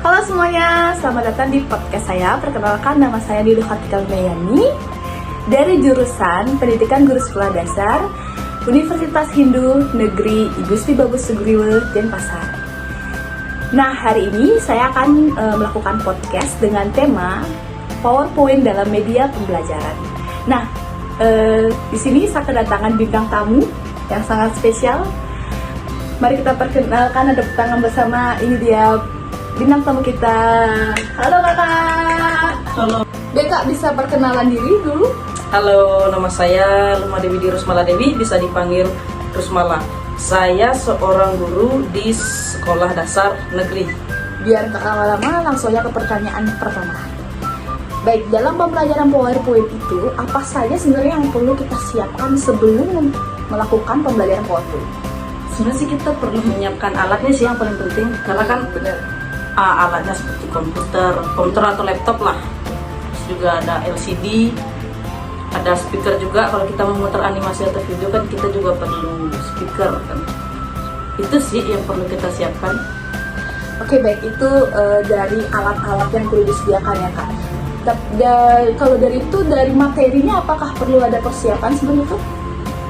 Halo semuanya, selamat datang di podcast saya. Perkenalkan, nama saya Dilu Khatika Mayani dari jurusan Pendidikan Guru Sekolah Dasar Universitas Hindu Negeri Igusti Bagus Sugriwe, Denpasar. Nah, hari ini saya akan melakukan podcast dengan tema PowerPoint dalam media pembelajaran. Nah, di sini saya kedatangan bintang tamu yang sangat spesial. Mari kita perkenalkan, ada tangan bersama, ini dia bintang tamu kita. Halo kakak. Halo. Kak, bisa perkenalan diri dulu? Halo, nama saya Lumadewi Rusmala Dewi, bisa dipanggil Rusmala. Saya seorang guru di sekolah dasar negeri. Biar kakak lama-lama, langsung aja ke pertanyaan pertama. Baik, dalam pembelajaran PowerPoint itu, apa saja sebenarnya yang perlu kita siapkan sebelum melakukan pembelajaran PowerPoint? Sebenarnya sih kita perlu menyiapkan alatnya sih yang paling penting, karena kan alatnya seperti komputer atau laptop lah. Terus juga ada LCD, ada speaker juga. Kalau kita memutar animasi atau video kan kita juga perlu speaker kan. Itu sih yang perlu kita siapkan. Oke, baik, itu dari alat-alat yang perlu disediakan ya kak. Kalau dari itu, dari materinya apakah perlu ada persiapan sebelum itu?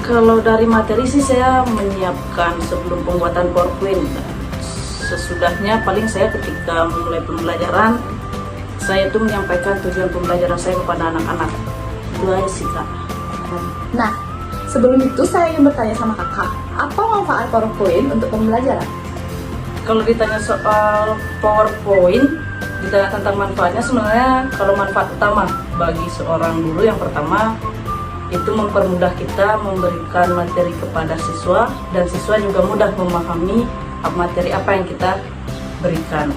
Kalau dari materi sih saya menyiapkan sebelum pembuatan PowerPoint. Sesudahnya paling saya ketika mulai pembelajaran, saya itu menyampaikan tujuan pembelajaran saya kepada anak-anak. Itu aja sih kak. Nah, sebelum itu saya ingin bertanya sama kakak, apa manfaat PowerPoint untuk pembelajaran? Kalau ditanya soal PowerPoint, ditanya tentang manfaatnya, sebenarnya kalau manfaat utama bagi seorang guru yang pertama itu mempermudah kita memberikan materi kepada siswa, dan siswa juga mudah memahami materi apa yang kita berikan.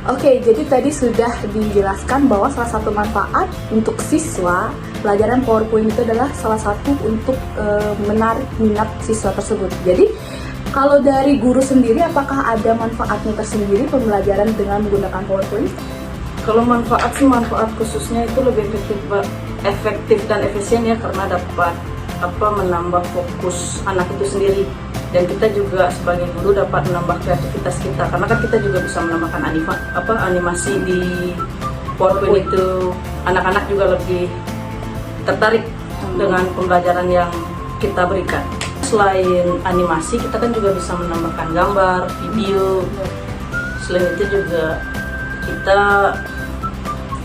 Oke, jadi tadi sudah dijelaskan bahwa salah satu manfaat untuk siswa, pelajaran PowerPoint itu adalah salah satu untuk menarik minat siswa tersebut. Jadi, kalau dari guru sendiri, apakah ada manfaatnya tersendiri pembelajaran dengan menggunakan PowerPoint? Kalau manfaat khususnya itu lebih efektif dan efisien ya, karena dapat menambah fokus anak itu sendiri, dan kita juga sebagai guru dapat menambah kreativitas kita, karena kan kita juga bisa menambahkan animasi di PowerPoint itu. Anak-anak juga lebih tertarik dengan pembelajaran yang kita berikan. Selain animasi, kita kan juga bisa menambahkan gambar, video. Selain itu juga kita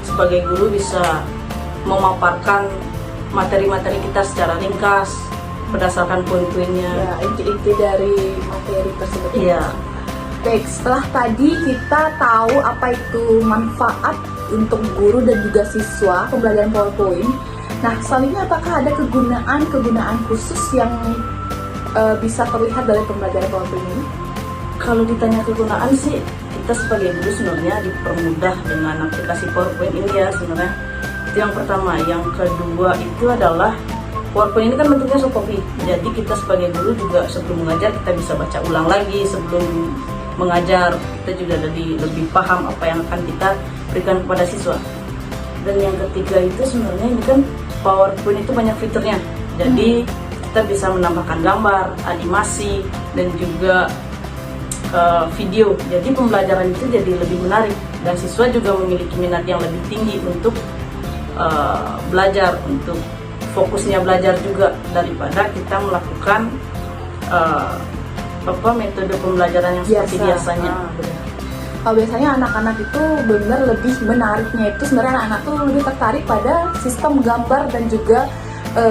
sebagai guru bisa memaparkan materi-materi kita secara ringkas berdasarkan poin-poinnya. Ya, inti-inti dari materi tersebut. Iya. Baik, setelah tadi kita tahu apa itu manfaat untuk guru dan juga siswa pembelajaran PowerPoint. Nah, selanjutnya apakah ada kegunaan khusus yang bisa terlihat dari pembelajaran PowerPoint ini? Kalau ditanya kegunaan sih, kita sebagai guru sebenarnya dipermudah dengan aplikasi PowerPoint ini ya sebenarnya. Itu yang pertama. Yang kedua itu adalah PowerPoint ini kan bentuknya soft copy. Jadi kita sebagai guru juga sebelum mengajar kita bisa baca ulang lagi sebelum mengajar. Kita juga lebih paham apa yang akan kita berikan kepada siswa. Dan yang ketiga itu sebenarnya ini kan PowerPoint itu banyak fiturnya. Jadi kita bisa menambahkan gambar, animasi, dan juga video. Jadi pembelajaran itu jadi lebih menarik, dan siswa juga memiliki minat yang lebih tinggi untuk belajar, untuk fokusnya belajar juga, daripada kita melakukan metode pembelajaran yang seperti biasanya. Kalau biasanya anak-anak itu benar lebih menariknya itu sebenarnya anak-anak tuh lebih tertarik pada sistem gambar dan juga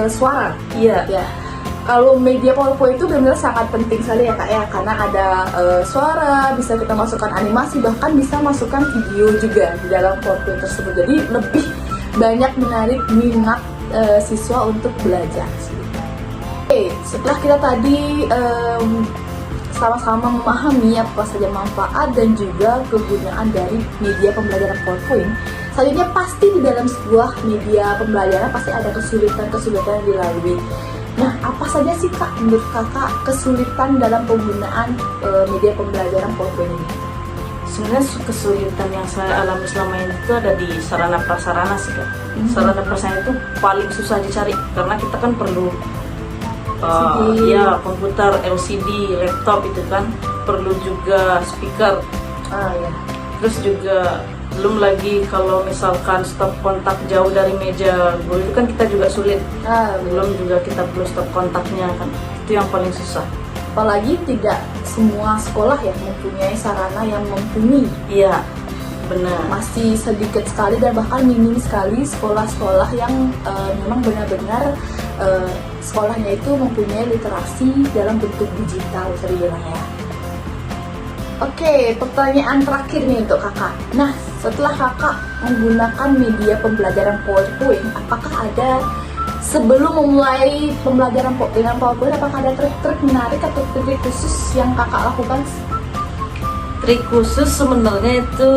suara. Iya. Ya. Kalau media PowerPoint itu benar sangat penting sekali ya kak ya, karena ada suara, bisa kita masukkan animasi, bahkan bisa masukkan video juga di dalam PowerPoint tersebut. Jadi lebih banyak menarik minat siswa untuk belajar. Oke, setelah kita tadi sama-sama memahami apa saja manfaat dan juga kegunaan dari media pembelajaran PowerPoint, selanjutnya pasti di dalam sebuah media pembelajaran pasti ada kesulitan-kesulitan yang dilalui. Nah, apa saja sih kak menurut kakak kesulitan dalam penggunaan media pembelajaran PowerPoint ini? Sebenarnya kesulitan yang saya alami selama ini itu ada di sarana prasarana sih kak. Sarana prasarana itu paling susah dicari, karena kita kan perlu ya komputer, LCD, laptop itu kan, perlu juga speaker. Ya. Terus juga belum lagi kalau misalkan stop kontak jauh dari meja guru itu kan kita juga sulit. Belum juga kita perlu stop kontaknya kan, itu yang paling susah. Apalagi tidak semua sekolah ya mempunyai sarana yang mumpuni. Iya, benar. Masih sedikit sekali dan bahkan minim sekali sekolah-sekolah yang memang benar-benar sekolahnya itu mempunyai literasi dalam bentuk digital, bisa dibilang ya. Oke, pertanyaan terakhir nih untuk kakak. Nah, setelah kakak menggunakan media pembelajaran PowerPoint, apakah ada sebelum memulai pembelajaran dengan PowerPoint, apakah ada trik-trik menarik atau trik khusus yang kakak lakukan? Trik khusus sebenarnya itu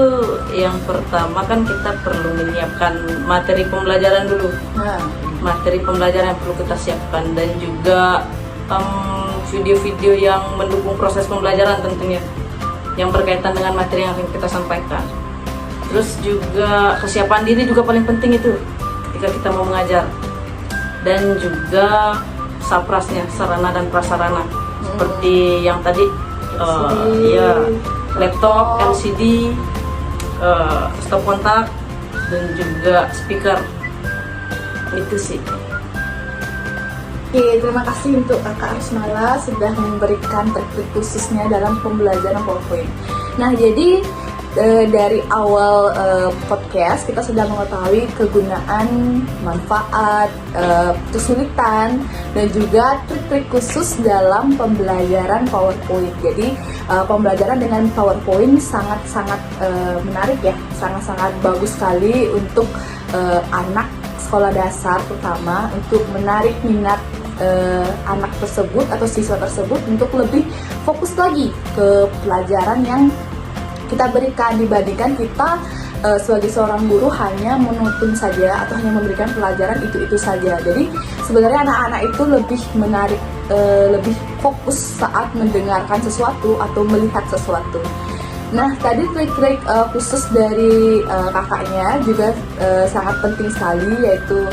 yang pertama kan kita perlu menyiapkan materi pembelajaran dulu. Materi pembelajaran yang perlu kita siapkan dan juga video-video yang mendukung proses pembelajaran tentunya, yang berkaitan dengan materi yang akan kita sampaikan. Terus juga kesiapan diri juga paling penting itu ketika kita mau mengajar. Dan juga saprasnya, sarana dan prasarana. Seperti yang tadi ya, laptop, LCD, stop kontak, dan juga speaker. Itu sih. Oke, terima kasih untuk kakak Rusmala sudah memberikan trik khususnya dalam pembelajaran PowerPoint. Nah, jadi dari awal podcast kita sudah mengetahui kegunaan, manfaat, kesulitan, dan juga trik-trik khusus dalam pembelajaran PowerPoint. Jadi pembelajaran dengan PowerPoint sangat-sangat menarik ya, sangat-sangat bagus sekali untuk anak sekolah dasar, terutama untuk menarik minat anak tersebut atau siswa tersebut untuk lebih fokus lagi ke pelajaran yang kita berikan, dibandingkan kita sebagai seorang guru hanya menuntun saja atau hanya memberikan pelajaran itu saja. Jadi sebenarnya anak-anak itu lebih menarik, lebih fokus saat mendengarkan sesuatu atau melihat sesuatu. Nah, tadi trik-trik khusus dari kakaknya juga sangat penting sekali, yaitu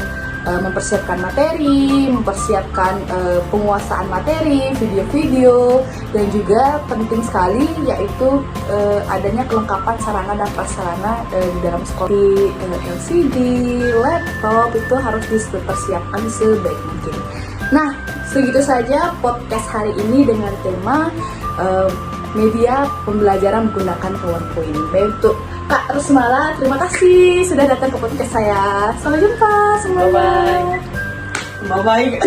mempersiapkan materi, mempersiapkan penguasaan materi, video-video, dan juga penting sekali yaitu adanya kelengkapan sarana dan prasarana di dalam sekolah. LCD, laptop itu harus dipersiapkan sebaik mungkin. Nah, segitu saja podcast hari ini dengan tema media pembelajaran menggunakan PowerPoint. Baik, untuk Kak Rusmala, terima kasih sudah datang ke podcast saya. Sampai jumpa semuanya. Bye-bye.